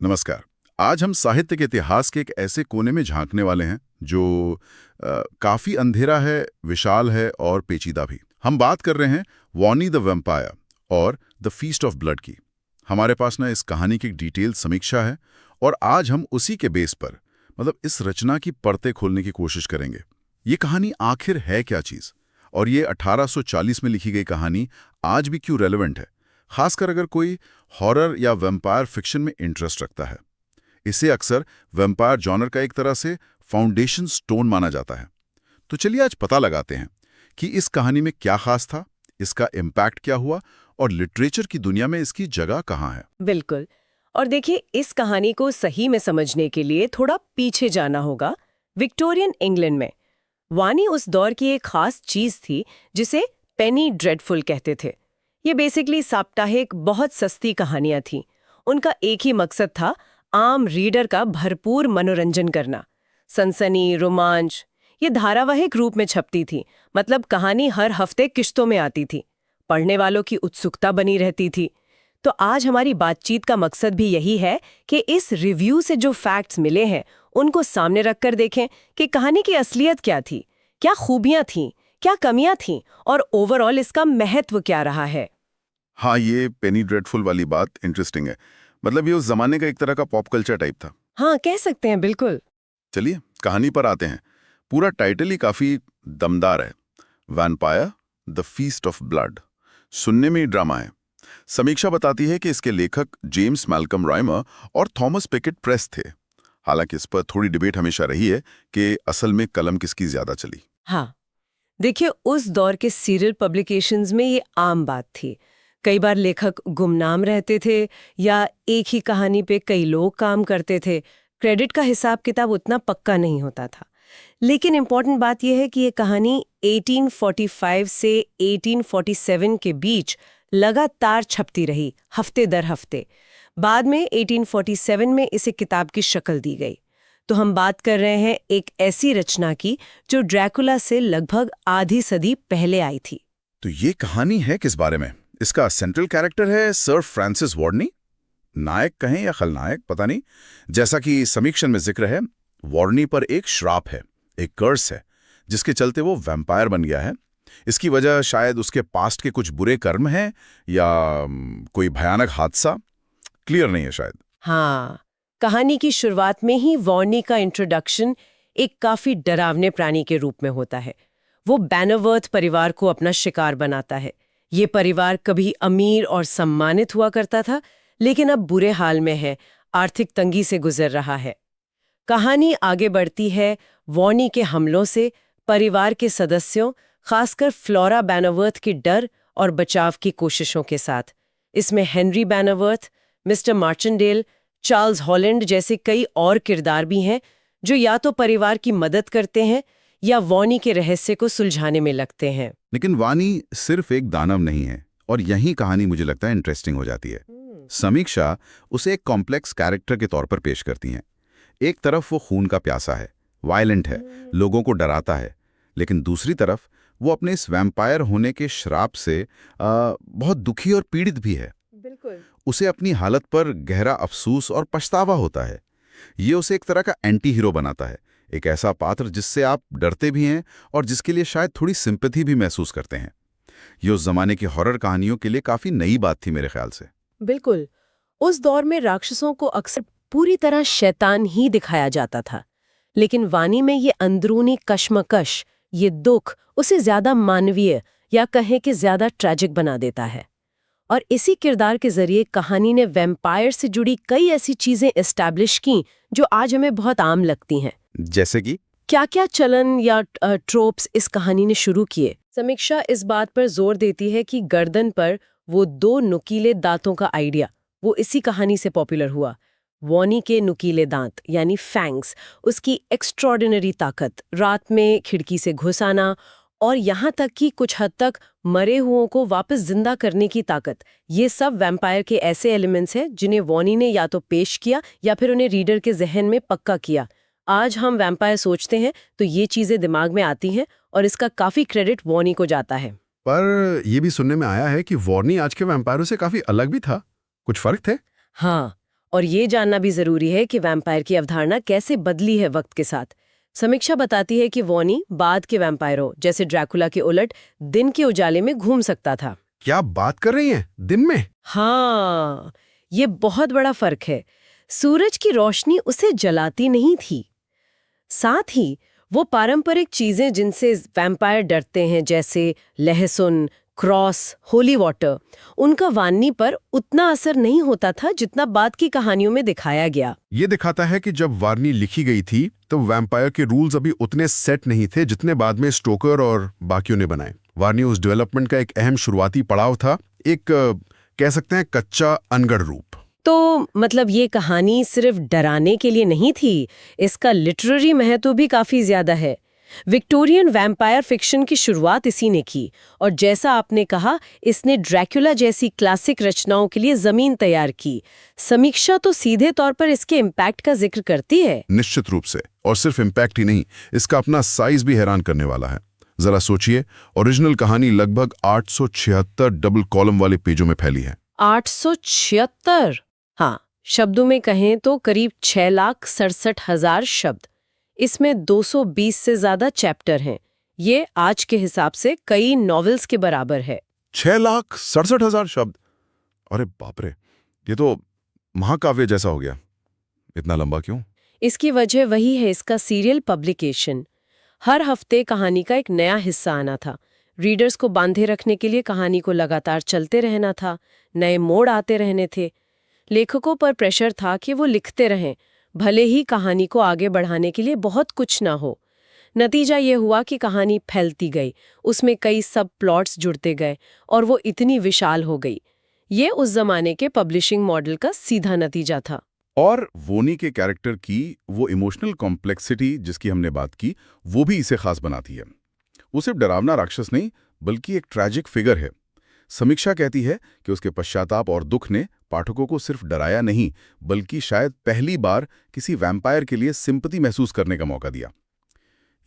नमस्कार। आज हम साहित्य के इतिहास के एक ऐसे कोने में झांकने वाले हैं जो काफी अंधेरा है, विशाल है और पेचीदा भी। हम बात कर रहे हैं वॉनी द वैम्पायर और द फीस्ट ऑफ ब्लड की। हमारे पास ना इस कहानी की एक डिटेल समीक्षा है और आज हम उसी के बेस पर इस रचना की परतें खोलने की कोशिश करेंगे। ये कहानी आखिर है क्या चीज, और ये 1840 में लिखी गई कहानी आज भी क्यों रेलेवेंट है, खासकर अगर कोई हॉरर या वैम्पायर फिक्शन में इंटरेस्ट रखता है। इसे अक्सर वैम्पायर जॉनर का एक तरह से फाउंडेशन स्टोन माना जाता है। तो चलिए आज पता लगाते हैं कि इस कहानी में क्या खास था, इसका इम्पैक्ट क्या हुआ और लिटरेचर की दुनिया में इसकी जगह कहाँ है। बिल्कुल। और देखिए, इस कहानी को सही में समझने के लिए थोड़ा पीछे जाना होगा। विक्टोरियन इंग्लैंड में वानी उस दौर की एक खास चीज थी जिसे पेनी ड्रेडफुल कहते थे। ये बेसिकली साप्ताहिक बहुत सस्ती कहानियां थीं। उनका एक ही मकसद था, आम रीडर का भरपूर मनोरंजन करना। सनसनी, रोमांच, ये धारावाहिक रूप में छपती थी। मतलब कहानी हर हफ्ते किश्तों में आती थी। पढ़ने वालों की उत्सुकता बनी रहती थी। तो आज हमारी बातचीत का मकसद भी यही है कि इस रिव्यू से जो फैक्ट्स मिले हैं उनको सामने रखकर देखें कि कहानी की असलियत क्या थी, क्या खूबियां थीं, क्या कमियां थीं और ओवरऑल इसका महत्व क्या रहा है। हाँ, ये पेनी ड्रेडफुल वाली बात इंटरेस्टिंग है। ये उस जमाने का एक तरह का पॉप कल्चर टाइप था। हाँ, कह सकते हैं, बिल्कुल। चलिए कहानी पर आते हैं। पूरा टाइटल ही काफी दमदार है, vampire the feast of blood. सुनने में ही ड्रामा है। समीक्षा बताती है कि इसके लेखक जेम्स मैल्कम राइमर और थॉमस पिकेट प्रेस थे। हालांकि इस पर थोड़ी डिबेट हमेशा रही है कि असल में कलम किसकी ज्यादा चली। हाँ, देखिए, उस दौर के सीरियल पब्लिकेशंस में ये आम बात थी। कई बार लेखक गुमनाम रहते थे या एक ही कहानी पे कई लोग काम करते थे। क्रेडिट का हिसाब किताब उतना पक्का नहीं होता था। लेकिन इम्पॉर्टेंट बात यह है कि ये कहानी 1845 से 1847 के बीच लगातार छपती रही, हफ्ते दर हफ्ते। बाद में 1847 में इसे किताब की शक्ल दी गई। तो हम बात कर रहे हैं एक ऐसी रचना की जो ड्रैकुला से लगभग आधी सदी पहले आई थी। तो ये कहानी है किस बारे में? इसका सेंट्रल कैरेक्टर है सर फ्रांसिस वार्नी। नायक कहें या खलनायक पता नहीं। जैसा कि समीक्षण में जिक्र है, वार्नी पर एक श्राप है, एक कर्स है, जिसके चलते वो वैम्पायर बन गया है। इसकी वजह शायद उसके पास्ट के कुछ बुरे कर्म हैं या कोई भयानक हादसा। क्लियर नहीं है शायद। हाँ, कहानी की शुरुआत में ही वॉर्नी का इंट्रोडक्शन एक काफी डरावने प्राणी के रूप में होता है। वो बैनरवर्थ परिवार को अपना शिकार बनाता है। ये परिवार कभी अमीर और सम्मानित हुआ करता था, लेकिन अब बुरे हाल में है, आर्थिक तंगी से गुजर रहा है। कहानी आगे बढ़ती है वॉर्नी के हमलों से, परिवार के सदस्यों, खासकर फ्लोरा बैनरवर्थ के डर और बचाव की कोशिशों के साथ। इसमें हेनरी बैनरवर्थ, मिस्टर मार्चेंडेल, चार्ल्स हॉलैंड जैसे कई और किरदार भी हैं जो या तो परिवार की मदद करते हैं या वॉनी के रहस्य को सुलझाने में लगते हैं। लेकिन वानी सिर्फ एक दानव नहीं है, और यही कहानी मुझे लगता है इंटरेस्टिंग हो जाती है। समीक्षा उसे एक कॉम्प्लेक्स कैरेक्टर के तौर पर पेश करती हैं। एक तरफ वो खून का प्यासा है, वायलेंट है, लोगों को डराता है, लेकिन दूसरी तरफ वो अपने इस वैम्पायर होने के श्राप से बहुत दुखी और पीड़ित भी है। बिल्कुल। उसे अपनी हालत पर गहरा अफसोस और पछतावा होता है। ये उसे एक तरह का एंटी हीरो बनाता है, एक ऐसा पात्र जिससे आप डरते भी हैं और जिसके लिए शायद थोड़ी सिंपैथी भी महसूस करते हैं। ये उस जमाने की हॉरर कहानियों के लिए काफी नई बात थी मेरे ख्याल से। बिल्कुल। उस दौर में राक्षसों को अक्सर पूरी तरह शैतान ही दिखाया जाता था, लेकिन वानी में ये अंदरूनी कश्मकश, ये दुख उसे ज्यादा मानवीय या कहें कि ज्यादा ट्रैजिक बना देता है। और इसी किरदार के जरिए कहानी ने वैम्पायर से जुड़ी कई ऐसी चीजें एस्टैब्लिश की जो आज हमें बहुत आम लगती हैं। जैसे कि क्या-क्या चलन या ट्रोप्स इस कहानी ने शुरू किए। समीक्षा इस बात पर जोर देती है कि गर्दन पर वो 2 नुकीले दांतों का आइडिया वो इसी कहानी से पॉपुलर हुआ। वॉनी के नुकीले दांत यानी फैंग्स, उसकी एक्स्ट्रॉर्डिनरी ताकत, रात में खिड़की से घुस आना और यहाँ तक कि कुछ हद तक मरे हुओं को वापस जिंदा करने की ताकत, ये सब वैम्पायर के ऐसे एलिमेंट्स हैं जिन्हें वॉनी ने या तो पेश किया या फिर उन्हें रीडर के जहन में पक्का किया। आज हम वैम्पायर सोचते हैं तो ये चीजें दिमाग में आती हैं और इसका काफी क्रेडिट वॉनी को जाता है। पर यह भी सुनने में आया है कि वॉर्नी आज के वैम्पायरों से काफी अलग भी था। कुछ फर्क थे? हाँ, और ये जानना भी जरूरी है कि वैम्पायर की अवधारणा कैसे बदली है वक्त के साथ। समीक्षा बताती है कि वॉनी बाद के वैम्पायरों जैसे ड्रैकुला के उलट दिन के उजाले में घूम सकता था। क्या बात कर रही हैं? दिन में? हाँ, ये बहुत बड़ा फर्क है। सूरज की रोशनी उसे जलाती नहीं थी। साथ ही वो पारंपरिक चीजें जिनसे वैम्पायर डरते हैं जैसे लहसुन, क्रॉस, होली वाटर, उनका वानी पर उतना असर नहीं होता था जितना बाद की कहानियों में दिखाया गया। ये दिखाता है कि जब वार्नी लिखी गई थी तो वैम्पायर के रूल्स अभी उतने सेट नहीं थे जितने बाद में स्टोकर और बाकियों ने बनाए। वार्नी उस डेवलपमेंट का एक अहम शुरुआती पड़ाव था, एक कह सकते हैं कच्चा अनगढ़ रूप। तो मतलब ये कहानी सिर्फ डराने के लिए नहीं थी, इसका लिटरेरी महत्व भी काफी ज्यादा है। विक्टोरियन वैम्पायर फिक्शन की शुरुआत इसी ने की और जैसा आपने कहा, इसने ड्रैकुला जैसी क्लासिक रचनाओं के लिए जमीन तैयार की। समीक्षा तो सीधे तौर पर इसके इम्पैक्ट का जिक्र करती है। निश्चित रूप से, और सिर्फ इम्पैक्ट ही नहीं, इसका अपना साइज भी हैरान करने वाला है। जरा सोचिए, ओरिजिनल कहानी लगभग 876 डबल कॉलम वाले पेजों में फैली है। 876? हाँ, शब्दों में कहें तो करीब 6,67,000 शब्द। इसमें 220 से ज्यादा चैप्टर हैं। ये आज के हिसाब से कई नॉवेल्स के बराबर है। 6,67,000 शब्द! अरे बाप रे, ये तो महाकाव्य जैसा हो गया। इतना लंबा क्यों? इसकी वजह वही है, इसका सीरियल पब्लिकेशन। हर हफ्ते कहानी का एक नया हिस्सा आना था। रीडर्स को बांधे रखने के लिए कहानी को लगातार चलते रहना था, नए मोड़ आते रहने थे। लेखकों पर प्रेशर था कि वो लिखते रहें, भले ही कहानी को आगे बढ़ाने के लिए बहुत कुछ ना हो। नतीजा ये हुआ कि कहानी फैलती गई, उसमें कई सब प्लॉट्स जुड़ते गए और वो इतनी विशाल हो गई। ये उस जमाने के पब्लिशिंग मॉडल का सीधा नतीजा था। और वोनी के कैरेक्टर की वो इमोशनल कॉम्प्लेक्सिटी जिसकी हमने बात की, वो भी इसे खास बनाती है। वो सिर्फ डरावना राक्षस नहीं, बल्कि एक ट्रैजिक फिगर है। समीक्षा कहती है कि उसके पश्चाताप और दुख ने पाठकों को सिर्फ डराया नहीं, बल्कि शायद पहली बार किसी वैम्पायर के लिए सिंपैथी महसूस करने का मौका दिया।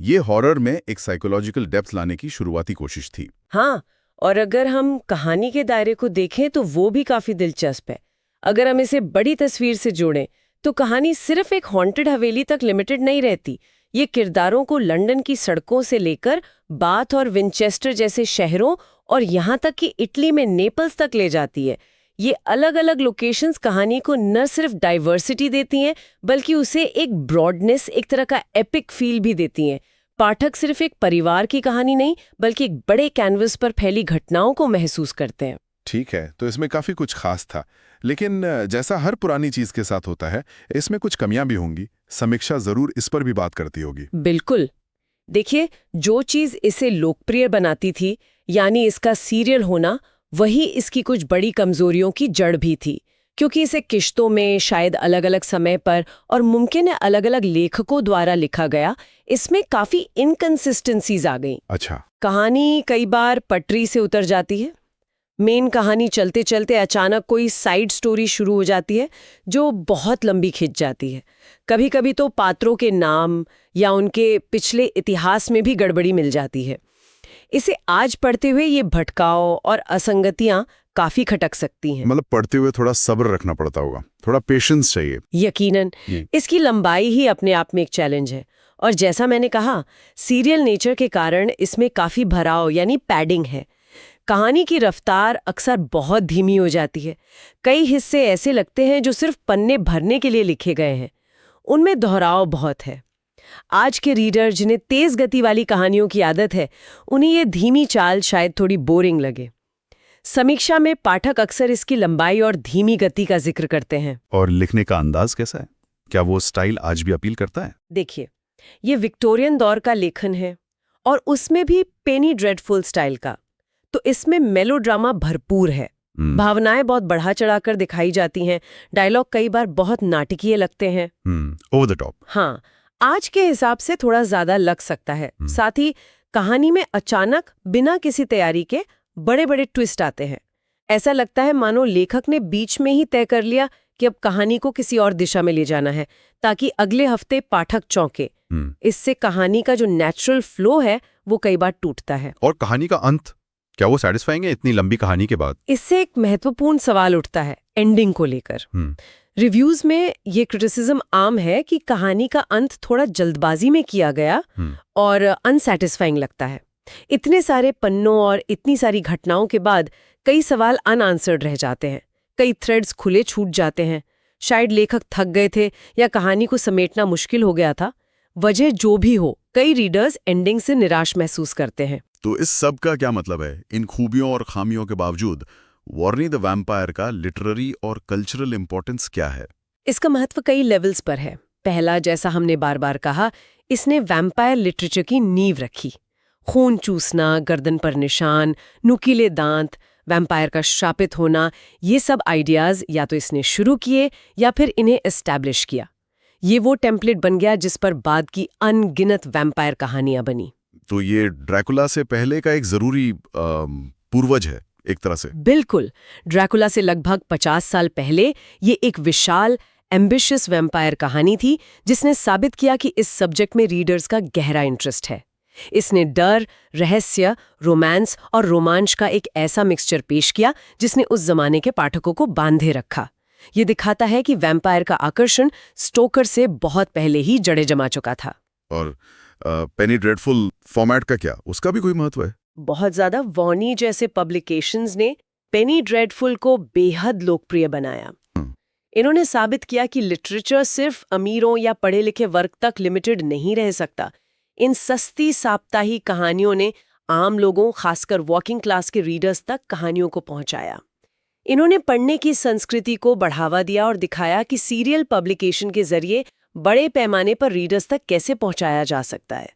ये हॉरर में एक साइकोलॉजिकल डेप्थ लाने की शुरुआती कोशिश थी। हाँ, और अगर हम कहानी के दायरे को देखें तो वो भी काफी दिलचस्प है। अगर हम इसे बड़ी तस्वीर से जोड़ें तो कहानी सिर्फ एक हॉन्टेड हवेली तक लिमिटेड नहीं रहती। ये किरदारों को लंदन की सड़कों से लेकर बाथ और विंचेस्टर जैसे शहरों और यहाँ तक कि इटली में नेपल्स तक ले जाती है। ये अलग अलग लोकेशंस कहानी को न सिर्फ डाइवर्सिटी देती हैं, बल्कि उसे एक ब्रॉडनेस, एक तरह का एपिक फील भी देती हैं। पाठक सिर्फ एक परिवार की कहानी नहीं, बल्कि एक बड़े कैनवस पर फैली घटनाओं को महसूस करते हैं। ठीक है, तो इसमें काफी कुछ खास था, लेकिन जैसा हर पुरानी चीज के साथ होता है, इसमें कुछ कमियां भी होंगी। समीक्षा जरूर इस पर भी बात करती होगी। बिल्कुल। देखिए, जो चीज इसे लोकप्रिय बनाती थी, यानी इसका सीरियल होना, वही इसकी कुछ बड़ी कमजोरियों की जड़ भी थी। क्योंकि इसे किश्तों में, शायद अलग अलग समय पर और मुमकिन है अलग अलग लेखकों द्वारा लिखा गया, इसमें काफी इनकंसिस्टेंसीज आ गई। अच्छा। कहानी कई बार पटरी से उतर जाती है। मेन कहानी चलते चलते अचानक कोई साइड स्टोरी शुरू हो जाती है जो बहुत लंबी खिंच जाती है। कभी कभी तो पात्रों के नाम या उनके पिछले इतिहास में भी गड़बड़ी मिल जाती है। इसे आज पढ़ते हुए ये भटकाव और असंगतियां काफी खटक सकती हैं। मतलब पढ़ते हुए थोड़ा सब्र रखना पड़ता होगा, थोड़ा पेशेंस चाहिए। यकीनन इसकी लंबाई ही अपने आप में एक चैलेंज है। और जैसा मैंने कहा, सीरियल नेचर के कारण इसमें काफी भराव यानी पैडिंग है। कहानी की रफ्तार अक्सर बहुत धीमी हो जाती है। कई हिस्से ऐसे लगते हैं जो सिर्फ पन्ने भरने के लिए लिखे गए हैं। उनमें दोहराव बहुत है। आज के रीडर जिन्हें तेज गति वाली कहानियों की आदत है, उन्हें ये धीमी चाल शायद थोड़ी बोरिंग लगे। समीक्षा में पाठक अक्सर इसकी लंबाई और धीमी गति का जिक्र करते हैं। और लिखने का अंदाज कैसा है? क्या वो स्टाइल आज भी अपील करता है? देखिए, ये विक्टोरियन दौर का लेखन है और उसमें भी पेनी ड्रेडफुल स्टाइल का। तो इसमें मेलोड्रामा भरपूर है। भावनाएं बहुत बढ़ा चढ़ाकर दिखाई जाती हैं। डायलॉग कई बार बहुत नाटकीय लगते हैं। Over the top. हाँ, आज के हिसाब से थोड़ा ज्यादा लग सकता है। साथ ही कहानी में अचानक बिना किसी तैयारी के बड़े बड़े ट्विस्ट आते हैं। ऐसा लगता है मानो लेखक ने बीच में ही तय कर लिया कि अब कहानी को किसी और दिशा में ले जाना है ताकि अगले हफ्ते पाठक चौंके। इससे कहानी का जो नेचुरल फ्लो है वो कई बार टूटता है। और कहानी का अंत, क्या वो सैटिस्फाइंग है इतनी लंबी कहानी के बाद? इससे एक महत्वपूर्ण सवाल उठता है एंडिंग को लेकर। रिव्यूज में ये क्रिटिसिज्म आम है कि कहानी का अंत थोड़ा जल्दबाजी में किया गया और अनसैटिस्फाइंग लगता है। इतने सारे पन्नों और इतनी सारी घटनाओं के बाद कई सवाल अनआंसर्ड रह जाते हैं, कई थ्रेड्स खुले छूट जाते हैं। शायद लेखक थक गए थे या कहानी को समेटना मुश्किल हो गया था। वजह जो भी हो, कई रीडर्स एंडिंग से निराश महसूस करते हैं। तो इस सब का क्या मतलब है? इन खूबियों और खामियों के बावजूद वॉर्नी द वैम्पायर का लिटरेरी और कल्चरल इंपॉर्टेंस क्या है? इसका महत्व कई लेवल्स पर है। पहला, जैसा हमने बार बार कहा, इसने वैम्पायर लिटरेचर की नींव रखी। खून चूसना, गर्दन पर निशान, नुकीले दांत, वैम्पायर का श्रापित होना, ये सब आइडियाज या तो इसने शुरू किए या फिर इन्हें एस्टैब्लिश किया। ये वो टेम्पलेट बन गया जिस पर बाद की अनगिनत वैम्पायर कहानियां बनी। तो ये ड्रैकुला से पहले का एक जरूरी पूर्वज है एक तरह से। बिल्कुल। ड्रैकुला से लगभग 50 साल पहले ये एक विशाल एम्बिशियस वैम्पायर कहानी थी जिसने साबित किया कि इस सब्जेक्ट में रीडर्स का गहरा इंटरेस्ट है। इसने डर, रहस्य, रोमांस और रोमांच का एक ऐसा मिक्सचर पेश किया जिसने उस जमाने के पाठकों को बांधे रखा। ये दिखाता है कि वैम्पायर का आकर्षण स्टोकर से बहुत पहले ही जड़े जमा चुका था। और पेनी ड्रेडफुल फॉर्मेट का क्या, उसका भी कोई महत्व है? बहुत ज्यादा। वॉनी जैसे पब्लिकेशंस ने पेनी ड्रेडफुल को बेहद लोकप्रिय बनाया। इन्होंने साबित किया कि लिटरेचर सिर्फ अमीरों या पढ़े लिखे वर्ग तक लिमिटेड नहीं रह सकता। इन सस्ती साप्ताहिक कहानियों ने आम लोगों, खासकर वर्किंग क्लास के रीडर्स तक कहानियों को पहुंचाया। इन्होंने पढ़ने की संस्कृति को बढ़ावा दिया और दिखाया कि सीरियल पब्लिकेशन के जरिए बड़े पैमाने पर रीडर्स तक कैसे पहुंचाया जा सकता है।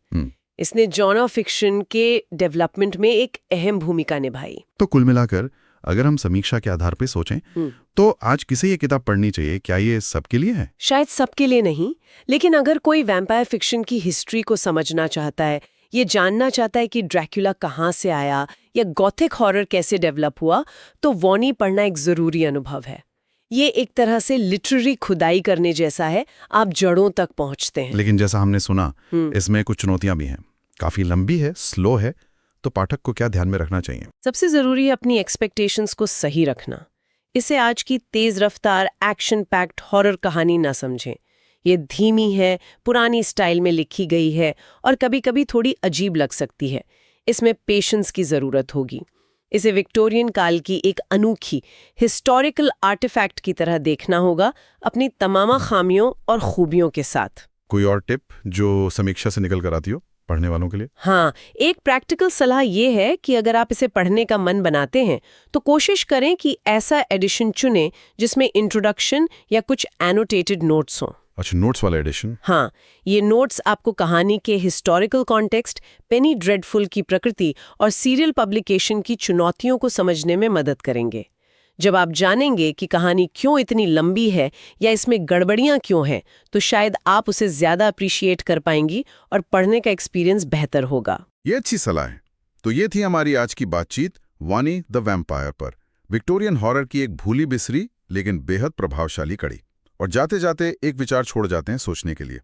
इसने जॉनर फिक्शन के डेवलपमेंट में एक अहम भूमिका निभाई। तो कुल मिलाकर अगर हम समीक्षा के आधार पर सोचें तो आज किसे ये किताब पढ़नी चाहिए? क्या ये सबके लिए है? शायद सबके लिए नहीं, लेकिन अगर कोई वैम्पायर फिक्शन की हिस्ट्री को समझना चाहता है, ये जानना चाहता है कि ड्रैकुला कहाँ से आया या गॉथिक हॉरर कैसे डेवलप हुआ, तो वॉनी पढ़ना एक जरूरी अनुभव है। ये एक तरह से लिटरेरी खुदाई करने जैसा है, आप जड़ों तक पहुंचते हैं। लेकिन जैसा हमने सुना, इसमें कुछ चुनौतियां भी हैं। काफी लंबी है, स्लो है, तो पाठक को क्या ध्यान में रखना चाहिए? सबसे जरूरी है अपनी एक्सपेक्टेशंस को सही रखना। इसे आज की तेज रफ्तार एक्शन पैक्ड हॉरर कहानी ना समझें। ये धीमी है, पुरानी स्टाइल में लिखी गई है और कभी-कभी थोड़ी अजीब लग सकती है। इसमें पेशेंस की जरूरत होगी। इसे विक्टोरियन काल की एक अनोखी हिस्टोरिकल आर्टिफैक्ट की तरह देखना होगा, अपनी तमाम खामियों और खूबियों के साथ। कोई और टिप जो समीक्षा से निकल कर आती हो पढ़ने वालों के लिए? हाँ, एक प्रैक्टिकल सलाह ये है कि अगर आप इसे पढ़ने का मन बनाते हैं तो कोशिश करें कि ऐसा एडिशन चुनें जिसमें इंट्रोडक्शन या कुछ एनोटेटेड नोट्स हों। अच्छा, नोट्स वाला एडिशन? हाँ, ये नोट्स आपको कहानी के हिस्टोरिकल कॉन्टेक्स्ट, पेनी ड्रेडफुल की प्रकृति और सीरियल पब्लिकेशन की चुनौतियों को समझने में मदद करेंगे। जब आप जानेंगे कि कहानी क्यों इतनी लंबी है या इसमें गड़बड़ियां क्यों हैं, तो शायद आप उसे ज्यादा अप्रिशिएट कर पाएंगी और पढ़ने का एक्सपीरियंस बेहतर होगा। ये अच्छी सलाह है। तो ये थी हमारी आज की बातचीत वॉनी द वैम्पायर पर, विक्टोरियन हॉरर की एक भूली बिसरी लेकिन बेहद प्रभावशाली कड़ी। और जाते जाते एक विचार छोड़ जाते हैं सोचने के लिए।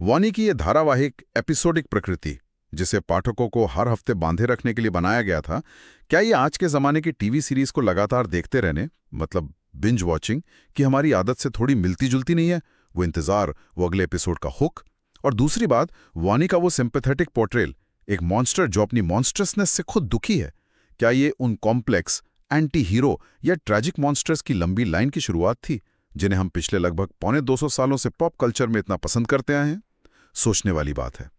वॉनी की ये धारावाहिक एपिसोडिक प्रकृति, जिसे पाठकों को हर हफ्ते बांधे रखने के लिए बनाया गया था, क्या ये आज के जमाने की टीवी सीरीज को लगातार देखते रहने, मतलब बिंज वॉचिंग, की हमारी आदत से थोड़ी मिलती जुलती नहीं है? वो इंतजार, वो अगले एपिसोड का हुक, और दूसरी बात, वॉनी का वो सिंपैथेटिक पोर्ट्रेल, एक मॉन्स्टर जो अपनी मॉन्स्ट्रसनेस से खुद दुखी है, क्या ये उन कॉम्प्लेक्स, एंटी हीरो या ट्रैजिक मॉन्स्टर्स की लंबी लाइन की शुरुआत थी जिन्हें हम पिछले लगभग 250 सालों से पॉप कल्चर में इतना पसंद करते आए हैं? सोचने वाली बात है।